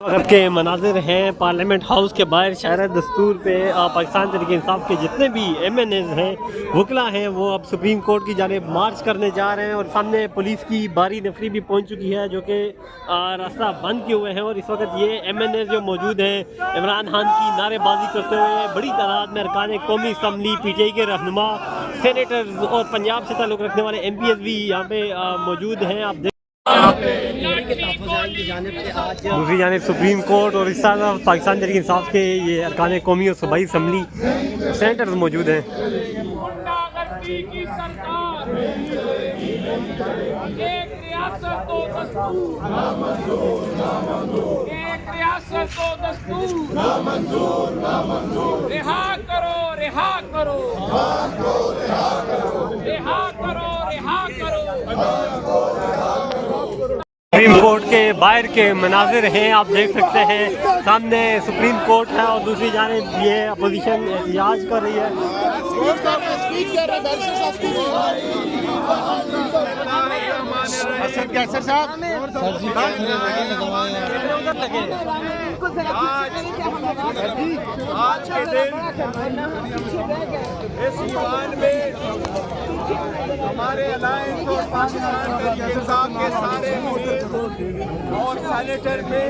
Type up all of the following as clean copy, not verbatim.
वक्त के मनाजिर हैं पार्लियामेंट हाउस के बाहर शायर दस्तूर पे पाकिस्तान तहरीक इंसाफ के जितने भी MNAs हैं वकला हैं वो अब सुप्रीम कोर्ट की जानिब मार्च करने जा रहे हैं और सामने पुलिस की बारी नफरी भी पहुंच चुकी है जो कि रास्ता बंद किए हुए हैं। और इस वक्त ये MNAs जो मौजूद हैं इमरान खान की नारेबाजी करते हुए बड़ी तादाद में अरकान कौमी असम्बली PTI के रहनुमा सेनेटर्स और पंजाब से ताल्लुक़ रखने वाले MPs भी यहाँ पे मौजूद हैं। आप दूसरी जानिब सुप्रीम कोर्ट और इस तरह पाकिस्तान तहरीक इंसाफ के ये अरकान कौमी और सूबाई असम्बली सेनेटर्स मौजूद हैं। रिहा करो रिहा करो रिहा करो रिहा करो। सुप्रीम कोर्ट के बाहर के मनाजिर हैं, आप देख सकते हैं सामने सुप्रीम कोर्ट है और दूसरी जानिब ये अपोजिशन एहतजाज कर रही है। आज के दिन इस ईवान में हमारे अलायंस और पाकिस्तान तहरीक इंसाफ के सारे और सेनेटर में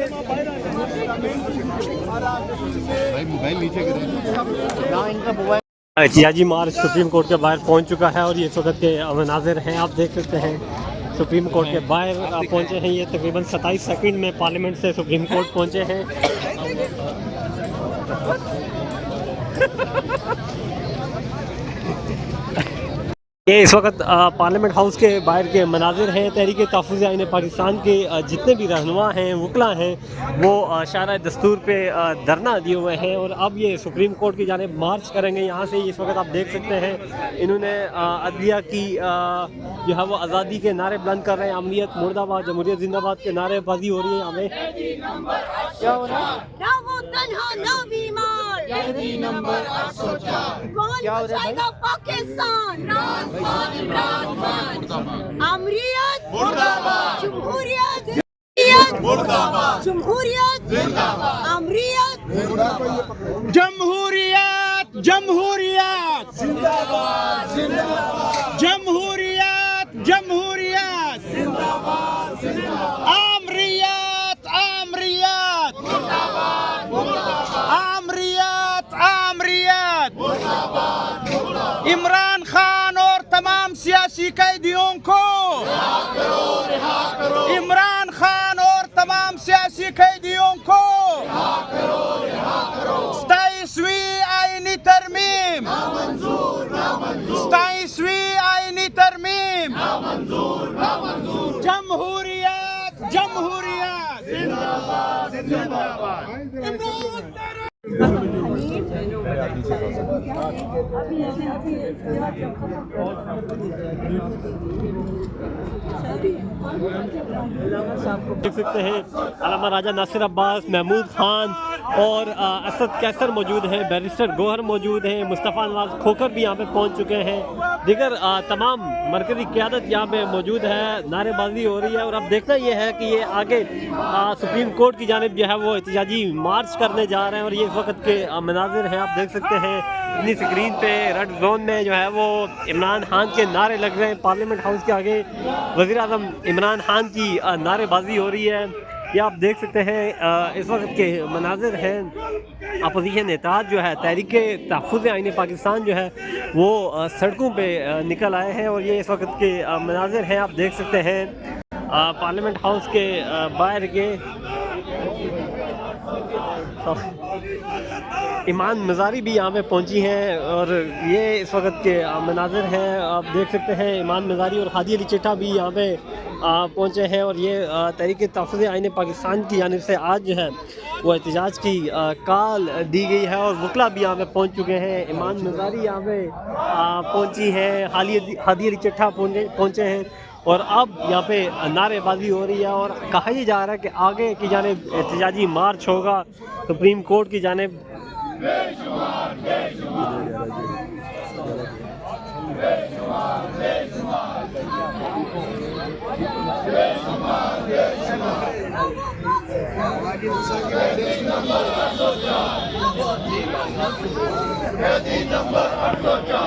एहतजाजी मार्च सुप्रीम कोर्ट के बाहर पहुंच चुका है और ये इस वक्त के मनाजिर हैं, आप देख सकते हैं सुप्रीम कोर्ट के बाहर पहुंचे हैं। ये तकरीबन 27 सेकंड में पार्लियामेंट से सुप्रीम कोर्ट पहुंचे हैं। ये इस वक्त पार्लियामेंट हाउस के बाहर के मनाजिर हैं। तहरीक तहफ़्फ़ुज़ आईन पाकिस्तान के जितने भी रहनुमा हैं वकला हैं वो शायर दस्तूर पे धरना दिए हुए हैं और अब ये सुप्रीम कोर्ट की जानिब मार्च करेंगे। यहाँ से इस वक्त आप देख सकते हैं इन्होंने अदलिया की जो है वो आज़ादी के नारे बुलंद कर रहे हैं। अमरीत मुर्दाबाद, जमहूरियत जिंदाबाद के नारेबाजी हो रही है। हमें क्या हो रहा है? क्या हो रहा है? अमरीत मुर्दाबाद, जमहूरियत मुर्दाबाद, जमहूरियत जिंदाबाद, अमरीत जमहूरियत जमहूरियत जिंदाबाद जिंदाबाद, जमहूरियत जमहूरियत जिंदाबाद जिंदाबाद, अमरीत अमरीत मुर्दाबाद मुर्दाबाद, अमरीत अमरीत मुर्दाबाद मुर्दाबाद, इमरान खान और तमाम सियासी कैदियों को रिहा करो रिहा करो, इमरान खान और तमाम सियासी कैदियों को रिहा करो रिहा करो, 27वीं आईनी तरमीम नामंजूर नामंजूर, 27वीं आईनी तरमीम नामंजूर नामंजूर, जमहूरियत जमहूरियत जिंदाबाद जिंदाबाद। देख सकते हैं अल्लामा राजा नासिर अब्बास, महमूद खान और असद कैसर मौजूद हैं, बैरिस्टर गौहर मौजूद हैं, मुस्तफ़ा नवाज खोकर भी यहाँ पे पहुँच चुके हैं। दीगर तमाम मरकज़ी क़यादत यहाँ पे मौजूद है, नारेबाजी हो रही है। और अब देखना ये है कि ये आगे सुप्रीम कोर्ट की जानिब जो है वो एहतजाजी मार्च करने जा रहे हैं। और ये इस वक्त के मनाजिर हैं, आप देख सकते हैं अपनी स्क्रीन पे रेड जोन में जो है वो इमरान खान के नारे लग रहे हैं। पार्लियामेंट हाउस के आगे वज़ीर आज़म इमरान खान की नारेबाजी हो रही है। ये आप देख सकते हैं इस वक्त के मनाजिर हैं। अपोजिशन नेता जो है तहरीक तहफ़्फ़ुज़ आईन पाकिस्तान जो है वो सड़कों पे निकल आए हैं और ये इस वक्त के मनाजिर हैं, आप देख सकते हैं पार्लियामेंट हाउस के बाहर के। ईमान मज़ारी भी यहाँ पे पहुँची हैं और ये इस वक्त के मनाजिर हैं, आप देख सकते हैं ईमान मज़ारी और हादी अली चिट्ठा भी यहाँ पे पहुँचे हैं। और ये तहरीक तहफ़्फ़ुज़ आईन पाकिस्तान की जानिब से आज जो है वो एहतजाज की कॉल दी गई है और वकला भी यहाँ पे पहुँच चुके हैं। ईमान मज़ारी यहाँ पे पहुँची हैं, हादी अली चिट्ठा पहुँचे हैं और अब यहाँ पे नारेबाजी हो रही है और कहा ही जा रहा है कि आगे की जानिब एहतजाजी मार्च होगा सुप्रीम कोर्ट की जानिब। नंबर 804